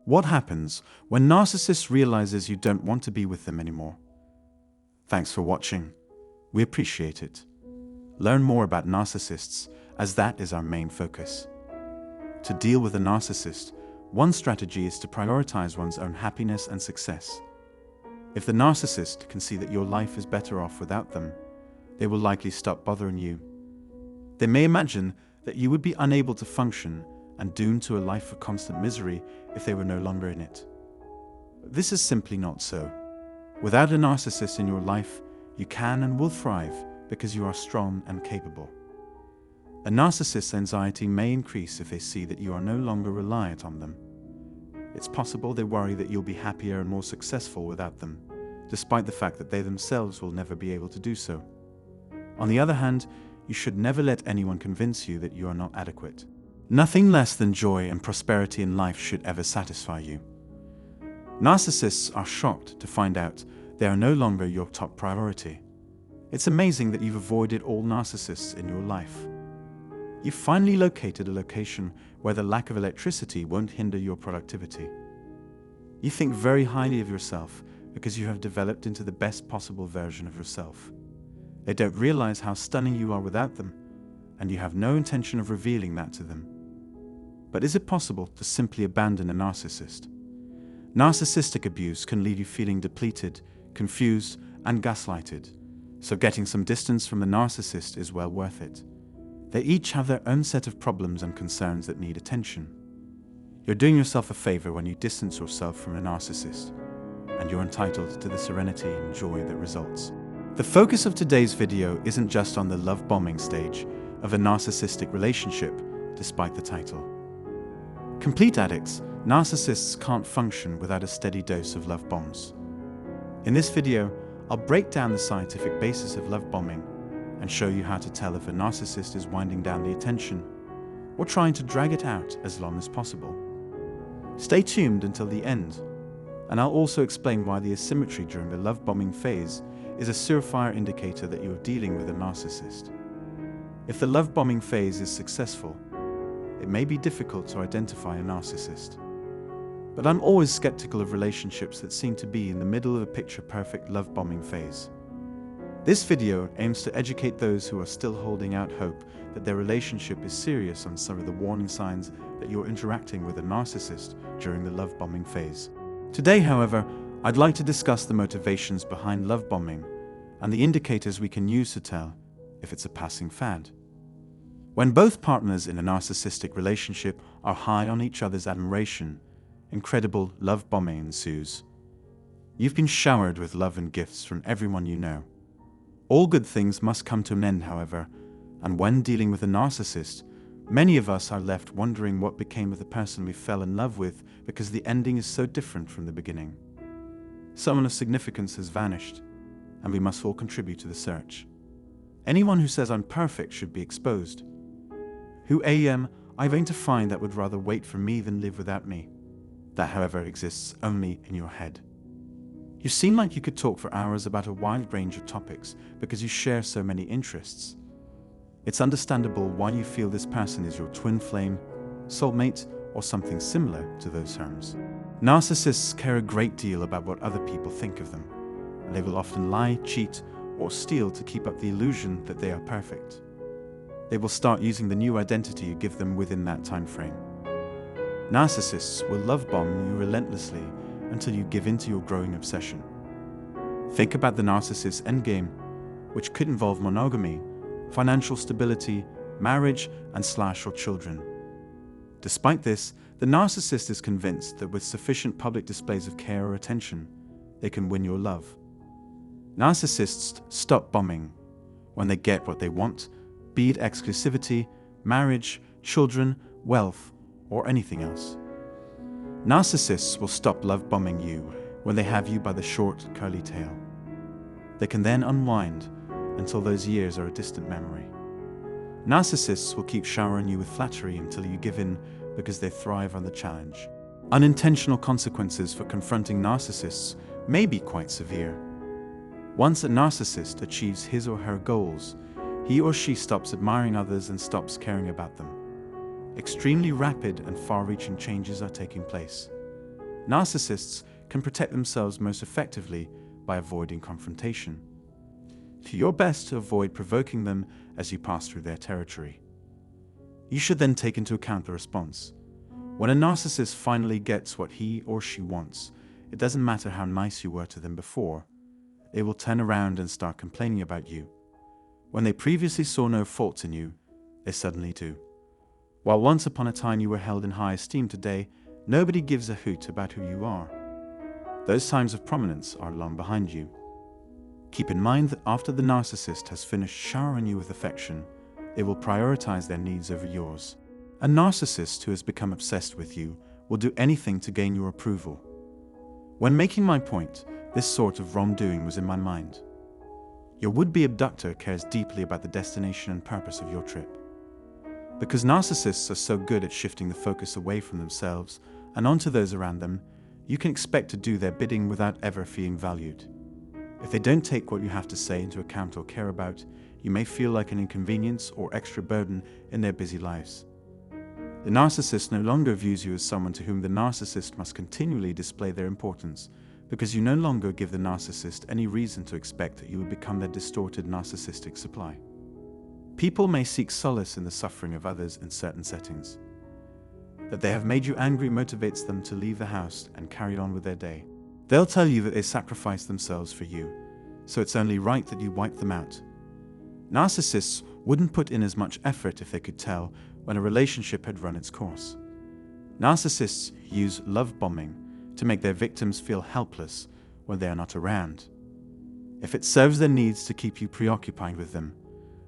What happens when narcissist realizes you don't want to be with them anymore? Thanks for watching. We appreciate it. Learn more about narcissists, as that is our main focus. To deal with a narcissist, one strategy is to prioritize one's own happiness and success. If the narcissist can see that your life is better off without them, they will likely stop bothering you. They may imagine that you would be unable to function and doomed to a life of constant misery if they were no longer in it. This is simply not so. Without a narcissist in your life, you can and will thrive because you are strong and capable. A narcissist's anxiety may increase if they see that you are no longer reliant on them. It's possible they worry that you'll be happier and more successful without them, despite the fact that they themselves will never be able to do so. On the other hand, you should never let anyone convince you that you are not adequate. Nothing less than joy and prosperity in life should ever satisfy you. Narcissists are shocked to find out they are no longer your top priority. It's amazing that you've avoided all narcissists in your life. You've finally located a location where the lack of electricity won't hinder your productivity. You think very highly of yourself because you have developed into the best possible version of yourself. They don't realize how stunning you are without them, and you have no intention of revealing that to them. But is it possible to simply abandon a narcissist? Narcissistic abuse can leave you feeling depleted, confused, and gaslighted, so getting some distance from the narcissist is well worth it. They each have their own set of problems and concerns that need attention. You're doing yourself a favor when you distance yourself from a narcissist, and you're entitled to the serenity and joy that results. The focus of today's video isn't just on the love bombing stage of a narcissistic relationship, despite the title. Complete addicts, narcissists can't function without a steady dose of love bombs. In this video, I'll break down the scientific basis of love bombing and show you how to tell if a narcissist is winding down the attention or trying to drag it out as long as possible. Stay tuned until the end, and I'll also explain why the asymmetry during the love bombing phase is a surefire indicator that you're dealing with a narcissist. If the love bombing phase is successful, it may be difficult to identify a narcissist. But I'm always skeptical of relationships that seem to be in the middle of a picture-perfect love bombing phase. This video aims to educate those who are still holding out hope that their relationship is serious on some of the warning signs that you're interacting with a narcissist during the love bombing phase. Today, however, I'd like to discuss the motivations behind love bombing and the indicators we can use to tell if it's a passing fad. When both partners in a narcissistic relationship are high on each other's admiration, incredible love bombing ensues. You've been showered with love and gifts from everyone you know. All good things must come to an end, however, and when dealing with a narcissist, many of us are left wondering what became of the person we fell in love with because the ending is so different from the beginning. Someone of significance has vanished, and we must all contribute to the search. Anyone who says I'm perfect should be exposed. Who am I going to find that would rather wait for me than live without me? That, however, exists only in your head. You seem like you could talk for hours about a wide range of topics because you share so many interests. It's understandable why you feel this person is your twin flame, soulmate, or something similar to those terms. Narcissists care a great deal about what other people think of them, and they will often lie, cheat, or steal to keep up the illusion that they are perfect. They will start using the new identity you give them within that time frame. Narcissists will love bomb you relentlessly until you give in to your growing obsession. Think about the narcissist's endgame, which could involve monogamy, financial stability, marriage, and or children. Despite this, the narcissist is convinced that with sufficient public displays of care or attention, they can win your love. Narcissists stop bombing when they get what they want, be it exclusivity, marriage, children, wealth, or anything else. Narcissists will stop love bombing you when they have you by the short, curly tail. They can then unwind until those years are a distant memory. Narcissists will keep showering you with flattery until you give in because they thrive on the challenge. Unintentional consequences for confronting narcissists may be quite severe. Once a narcissist achieves his or her goals, he or she stops admiring others and stops caring about them. Extremely rapid and far-reaching changes are taking place. Narcissists can protect themselves most effectively by avoiding confrontation. Do your best to avoid provoking them as you pass through their territory. You should then take into account the response. When a narcissist finally gets what he or she wants, it doesn't matter how nice you were to them before. They will turn around and start complaining about you. When they previously saw no faults in you, they suddenly do. While once upon a time you were held in high esteem, today, nobody gives a hoot about who you are. Those times of prominence are long behind you. Keep in mind that after the narcissist has finished showering you with affection, they will prioritize their needs over yours. A narcissist who has become obsessed with you will do anything to gain your approval. When making my point, this sort of wrongdoing was in my mind. Your would-be abductor cares deeply about the destination and purpose of your trip. Because narcissists are so good at shifting the focus away from themselves and onto those around them, you can expect to do their bidding without ever feeling valued. If they don't take what you have to say into account or care about, you may feel like an inconvenience or extra burden in their busy lives. The narcissist no longer views you as someone to whom the narcissist must continually display their importance, because you no longer give the narcissist any reason to expect that you would become their distorted narcissistic supply. People may seek solace in the suffering of others in certain settings. That they have made you angry motivates them to leave the house and carry on with their day. They'll tell you that they sacrificed themselves for you, so it's only right that you wipe them out. Narcissists wouldn't put in as much effort if they could tell when a relationship had run its course. Narcissists use love bombing to make their victims feel helpless when they are not around. If it serves their needs to keep you preoccupied with them,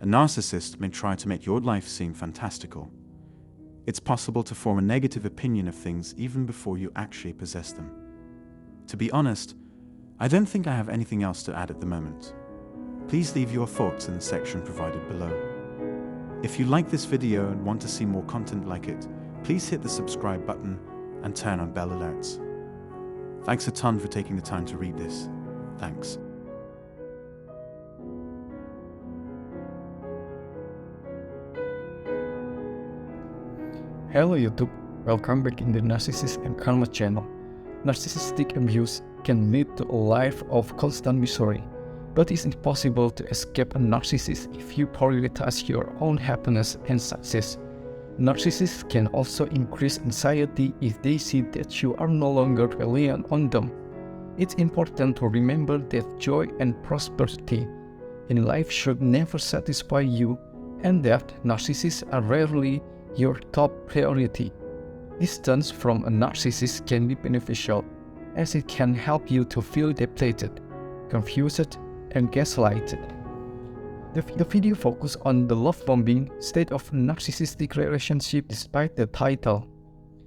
a narcissist may try to make your life seem fantastical. It's possible to form a negative opinion of things even before you actually possess them. To be honest, I don't think I have anything else to add at the moment. Please leave your thoughts in the section provided below. If you like this video and want to see more content like it, please hit the subscribe button and turn on bell alerts. Thanks a ton for taking the time to read this. Thanks. Hello YouTube, welcome back in the Narcissist and Karma channel. Narcissistic abuse can lead to a life of constant misery, but it's impossible to escape a narcissist if you prioritize your own happiness and success. Narcissists can also increase anxiety if they see that you are no longer reliant on them. It's important to remember that joy and prosperity in life should never satisfy you, and that narcissists are rarely your top priority. Distance from a narcissist can be beneficial, as it can help you to feel depleted, confused, and gaslighted. The video focuses on the love bombing state of narcissistic relationship despite the title.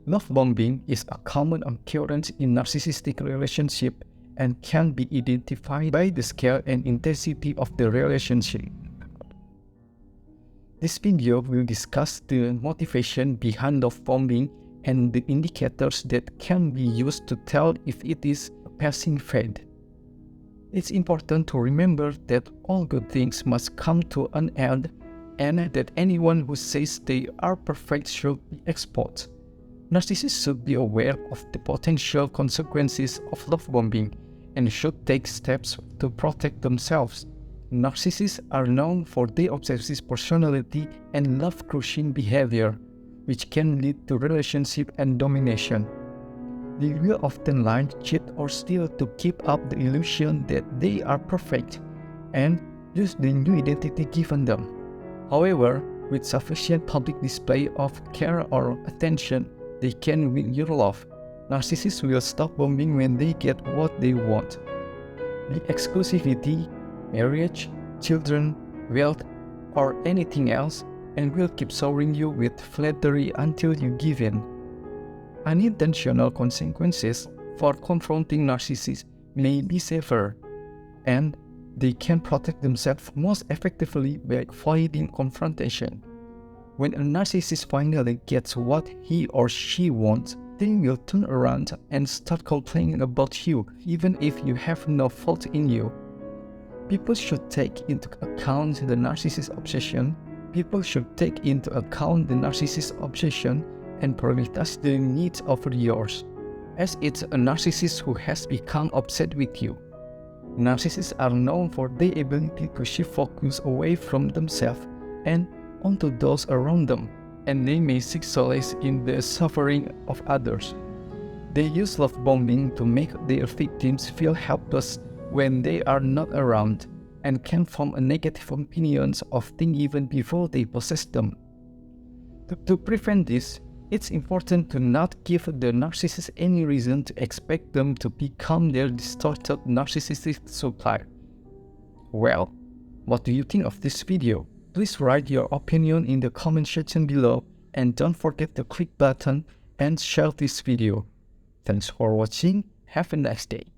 Love bombing is a common occurrence in narcissistic relationship and can be identified by the scale and intensity of the relationship. This video will discuss the motivation behind love bombing and the indicators that can be used to tell if it is a passing fad. It's important to remember that all good things must come to an end, and that anyone who says they are perfect should be exposed. Narcissists should be aware of the potential consequences of love bombing and should take steps to protect themselves. Narcissists are known for their obsessive personality and love-crushing behavior, which can lead to relationship and domination. They will often lie, cheat, or steal to keep up the illusion that they are perfect and use the new identity given them. However, with sufficient public display of care or attention, they can win your love. Narcissists will stop bombing when they get what they want: the exclusivity, marriage, children, wealth, or anything else, and will keep showering you with flattery until you give in. Unintentional consequences for confronting narcissists may be severe, and they can protect themselves most effectively by avoiding confrontation. When a narcissist finally gets what he or she wants, they will turn around and start complaining about you, even if you have no fault in you. People should take into account the narcissist's obsession. and prioritize their needs over yours. as it's a narcissist who has become upset with you. Narcissists are known for their ability to shift focus away from themselves and onto those around them, and they may seek solace in the suffering of others. They use love bombing to make their victims feel helpless when they are not around, and can form a negative opinions of things even before they possess them. To prevent this, it's important to not give the narcissist any reason to expect them to become their distorted narcissistic supplier. Well, what do you think of this video? Please write your opinion in the comment section below, and don't forget to click button and share this video. Thanks for watching. Have a nice day.